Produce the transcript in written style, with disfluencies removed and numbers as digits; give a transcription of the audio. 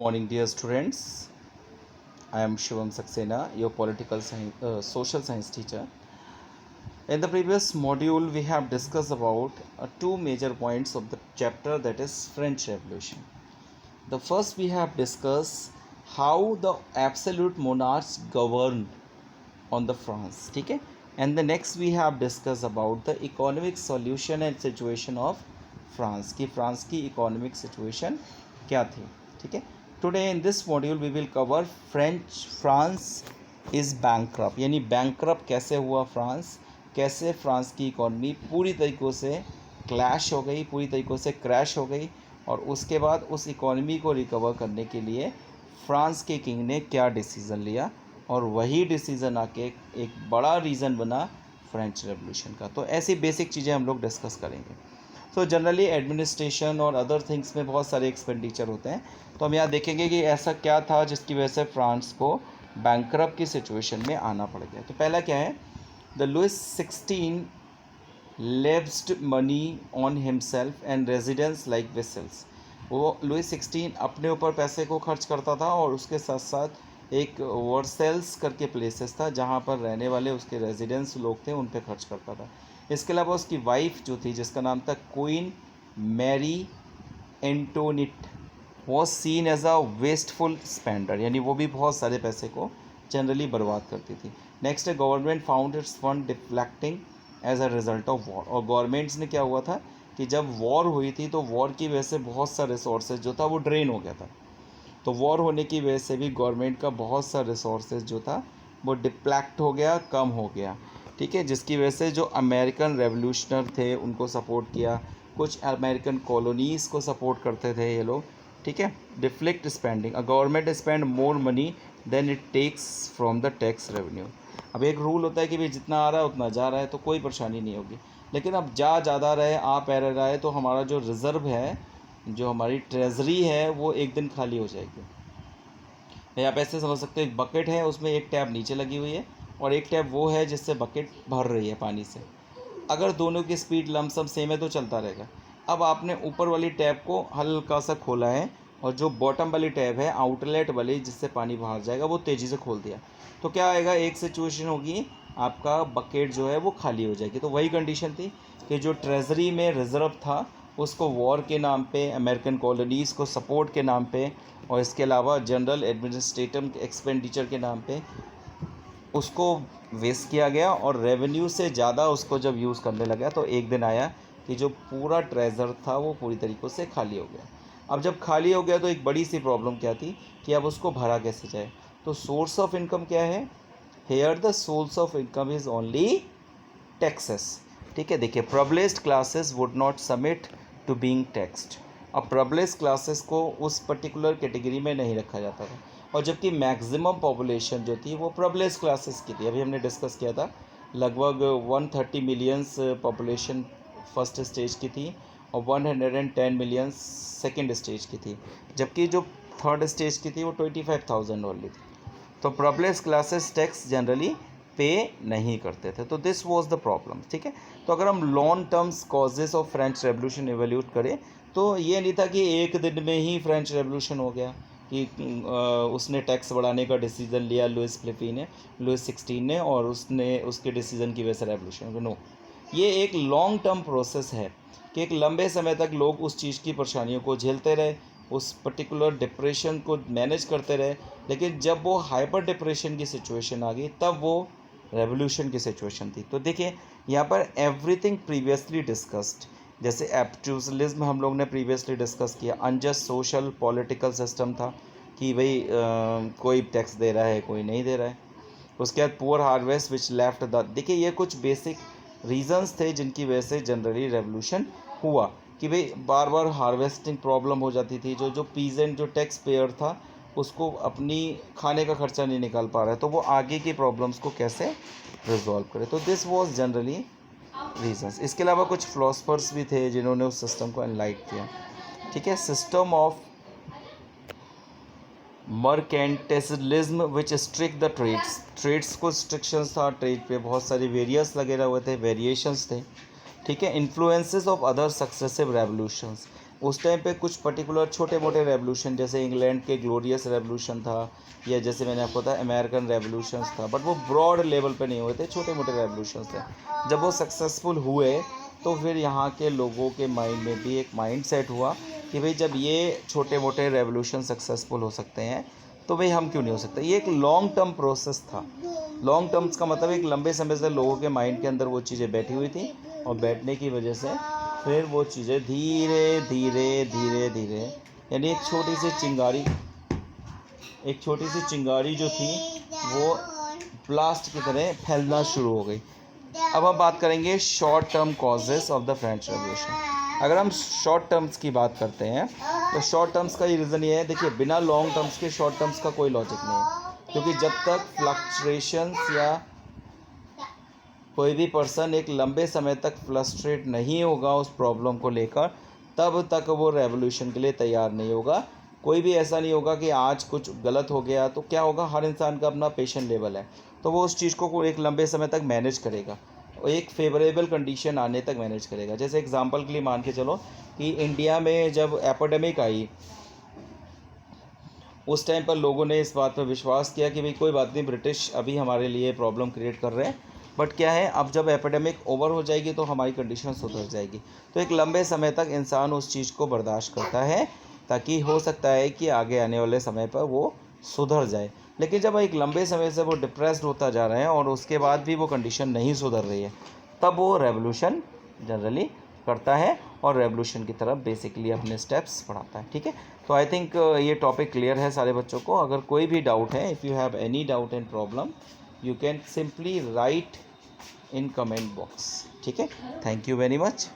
Morning, dear students. I am Shivam Saxena, your social science teacher. In the previous module, we have discussed about two major points of the chapter, that is French Revolution. The first, we have discussed how the absolute monarchs governed on the France. Okay? And the next, we have discussed about the economic solution and situation of France. कि France की economic situation क्या थी. ठीक है. Today in this module we will cover France is bankrupt, यानी bankrupt कैसे हुआ France, कैसे फ्रांस की इकॉनमी पूरी तरीक़ों से क्लैश हो गई, पूरी तरीक़ों से क्रैश हो गई, और उसके बाद उस इकॉनमी को रिकवर करने के लिए फ्रांस के किंग ने क्या डिसीज़न लिया, और वही डिसीज़न आके एक बड़ा रीज़न बना फ्रेंच रेवोल्यूशन का. तो ऐसी बेसिक चीज़ें हम लोग डिस्कस करेंगे. तो जनरली एडमिनिस्ट्रेशन और अदर थिंग्स में बहुत सारे एक्सपेंडिचर होते हैं. तो हम यहाँ देखेंगे कि ऐसा क्या था जिसकी वजह से फ्रांस को बैंकक्रप्ट की सिचुएशन में आना पड़ गया. तो पहला क्या है, the Louis 16 lavished money on himself and residence like vessels. वो लुइस 16 अपने ऊपर पैसे को खर्च करता था, और उसके साथ साथ एक वर्सेल्स करके प्लेसेस था जहाँ पर रहने वाले उसके रेजिडेंस लोग थे, उन पे खर्च करता था. इसके अलावा उसकी वाइफ जो थी, जिसका नाम था queen Mary Antoinette, was seen as a wasteful spender, यानी वो भी बहुत सारे पैसे को जनरली बर्बाद करती थी. नेक्स्ट है, government found its fund deflecting as a result of war. और गवर्नमेंट्स ने क्या हुआ था कि जब वॉर हुई थी तो वॉर की वजह से बहुत सा रिसोर्सेज जो था वो ड्रेन हो गया था. तो वॉर होने की वजह से भी गवर्नमेंट का बहुत सा रिसोर्सेज जो था वो डिप्लैक्ट हो गया, कम हो गया. ठीक है, जिसकी वजह से जो अमेरिकन रेवोल्यूशनर थे उनको सपोर्ट किया, कुछ अमेरिकन कॉलोनीज़ को सपोर्ट करते थे ये लोग. ठीक है, deflect spending, a government spend more money than it takes from the tax revenue. अब एक रूल होता है कि भाई जितना आ रहा है उतना जा रहा है, तो कोई परेशानी नहीं होगी. लेकिन अब ज़्यादा रहे, आ पै रहा है, तो हमारा जो रिज़र्व है, जो हमारी ट्रेजरी है, वो एक दिन खाली हो जाएगी. आप ऐसे समझ सकते हो, एक बकेट है, उसमें एक टैप नीचे लगी हुई है और एक टैप वो है जिससे बकेट भर रही है पानी से. अगर दोनों की स्पीड लमसम सेम है तो चलता रहेगा. अब आपने ऊपर वाली टैप को हल्का सा खोला है, और जो बॉटम वाली टैप है आउटलेट वाली जिससे पानी बाहर जाएगा, वो तेज़ी से खोल दिया, तो क्या आएगा, एक सिचुएशन होगी, आपका बकेट जो है वो खाली हो जाएगी. तो वही कंडीशन थी कि जो ट्रेजरी में रिज़र्व था उसको वॉर के नाम पे, अमेरिकन कॉलोनीज़ को सपोर्ट के नाम पे, और इसके अलावा जनरल एडमिनिस्ट्रेटिव एक्सपेंडिचर के नाम पे उसको वेस्ट किया गया, और रेवेन्यू से ज़्यादा उसको जब यूज़ करने लगा तो एक दिन आया कि जो पूरा ट्रेज़र था वो पूरी तरीक़ों से खाली हो गया. अब जब खाली हो गया तो एक बड़ी सी प्रॉब्लम क्या थी कि अब उसको भरा कैसे जाए. तो सोर्स ऑफ इनकम क्या है, here the source of income is only taxes. ठीक है, देखिए, privileged classes would not submit to being taxed. अब प्रिविलेज्ड क्लासेस को उस पर्टिकुलर कैटेगरी में नहीं रखा जाता था, और जबकि मैक्सिमम पॉपुलेशन जो थी वो प्रिविलेज्ड क्लासेस की थी. अभी हमने डिस्कस किया था, लगभग 130 मिलियंस पॉपुलेशन फर्स्ट स्टेज की थी, और 110 मिलियन सेकेंड स्टेज की थी, जबकि जो थर्ड स्टेज की थी वो 25,000 ओनली थी. तो प्रिविलेज्ड क्लासेस टैक्स जनरली पे नहीं करते थे. तो दिस वाज द प्रॉब्लम. ठीक है, तो अगर हम long terms causes of French revolution evaluate करें तो ये नहीं था कि एक दिन में ही फ्रेंच रेवोल्यूशन हो गया कि उसने टैक्स बढ़ाने का डिसीज़न लिया लुइस 16 ने, और उसने उसके डिसीज़न की वजह से रेवोल्यूशन. नो, ये एक लॉन्ग टर्म प्रोसेस है कि एक लंबे समय तक लोग उस चीज़ की परेशानियों को झेलते रहे, उस पर्टिकुलर डिप्रेशन को मैनेज करते रहे. लेकिन जब वो हाइपर डिप्रेशन की सिचुएशन आ गई तब वो रेवोल्यूशन की सिचुएशन थी. तो देखिए, यहाँ पर एवरीथिंग प्रीवियसली डिस्कस्ड, जैसे एब्ट्यूजलिज्म हम लोग ने प्रीवियसली डिस्कस किया, अनजस्ट सोशल पॉलिटिकल सिस्टम था कि भाई कोई टैक्स दे रहा है, कोई नहीं दे रहा है. उसके बाद poor harvest which left the, देखिए ये कुछ बेसिक रीजंस थे जिनकी वजह से जनरली रेवोल्यूशन हुआ, कि भाई बार बार हार्वेस्टिंग प्रॉब्लम हो जाती थी. जो जो पीजेंट, जो टैक्स पेयर था, उसको अपनी खाने का खर्चा नहीं निकाल पा रहा है, तो वो आगे की प्रॉब्लम्स को कैसे रिजॉल्व करे. तो दिस वाज जनरली रीजंस. इसके अलावा कुछ फिलोसफर्स भी थे जिन्होंने उस सिस्टम को एनलाइट किया. ठीक है, system of mercantilism which strict the trades, trades को स्ट्रिक्शंस था, ट्रेड पे बहुत सारे वेरियस लगे हुए थे, वेरिएशंस थे. ठीक है, influences of other successive revolutions, उस टाइम पे कुछ पर्टिकुलर छोटे मोटे रेवोल्यूशन, जैसे इंग्लैंड के ग्लोरियस रेवोल्यूशन था, या जैसे मैंने आपको बताया अमेरिकन रेवोल्यूशंस था, बट वो ब्रॉड लेवल पे नहीं हुए थे, छोटे मोटे रेवोल्यूशंस थे। जब वो सक्सेसफुल हुए तो फिर यहाँ के लोगों के माइंड में भी एक माइंड सेट हुआ कि भाई जब ये छोटे मोटे रेवोल्यूशन सक्सेसफुल हो सकते हैं तो भाई हम क्यों नहीं हो सकते। ये एक लॉन्ग टर्म प्रोसेस था। लॉन्ग टर्म्स का मतलब एक लंबे समय से लोगों के माइंड के अंदर वो चीज़ें बैठी हुई थी, और बैठने की वजह से फिर वो चीज़ें धीरे धीरे धीरे धीरे, यानी एक छोटी सी चिंगारी जो थी वो ब्लास्ट की तरह फैलना शुरू हो गई। अब हम बात करेंगे short term causes of the French revolution. अगर हम शॉर्ट टर्म्स की बात करते हैं तो शॉर्ट टर्म्स का ये रीज़न ये है, देखिए बिना लॉन्ग टर्म्स के शॉर्ट टर्म्स का कोई लॉजिक नहीं है, क्योंकि जब तक फ्लक्चुएशंस या कोई भी पर्सन एक लंबे समय तक फ्रस्ट्रेट नहीं होगा उस प्रॉब्लम को लेकर, तब तक वो रेवोल्यूशन के लिए तैयार नहीं होगा। कोई भी ऐसा नहीं होगा कि आज कुछ गलत हो गया तो क्या होगा, हर इंसान का अपना पेशेंट लेवल है, तो वो उस चीज़ को एक लंबे समय तक मैनेज करेगा, एक फेवरेबल कंडीशन आने तक मैनेज करेगा। जैसे एग्जांपल के लिए मान के चलो कि इंडिया में जब एपिडेमिक आई, उस टाइम पर लोगों ने इस बात पर विश्वास किया कि भाई कोई बात नहीं, ब्रिटिश अभी हमारे लिए प्रॉब्लम क्रिएट कर रहे हैं, बट क्या है, अब जब एपिडेमिक ओवर हो जाएगी तो हमारी कंडीशन सुधर जाएगी। तो एक लंबे समय तक इंसान उस चीज़ को बर्दाश्त करता है, ताकि हो सकता है कि आगे आने वाले समय पर वो सुधर जाए। लेकिन जब एक लंबे समय से वो डिप्रेस्ड होता जा रहा है और उसके बाद भी वो कंडीशन नहीं सुधर रही है, तब वो रेवोल्यूशन जनरली करता है और रेवोल्यूशन की तरफ बेसिकली अपने स्टेप्स बढ़ाता है। ठीक है, तो आई थिंक ये टॉपिक क्लियर है सारे बच्चों को। अगर कोई भी डाउट है, if you have any doubt and problem, you can simply write in comment box. ठीक है, थैंक यू वेरी मच।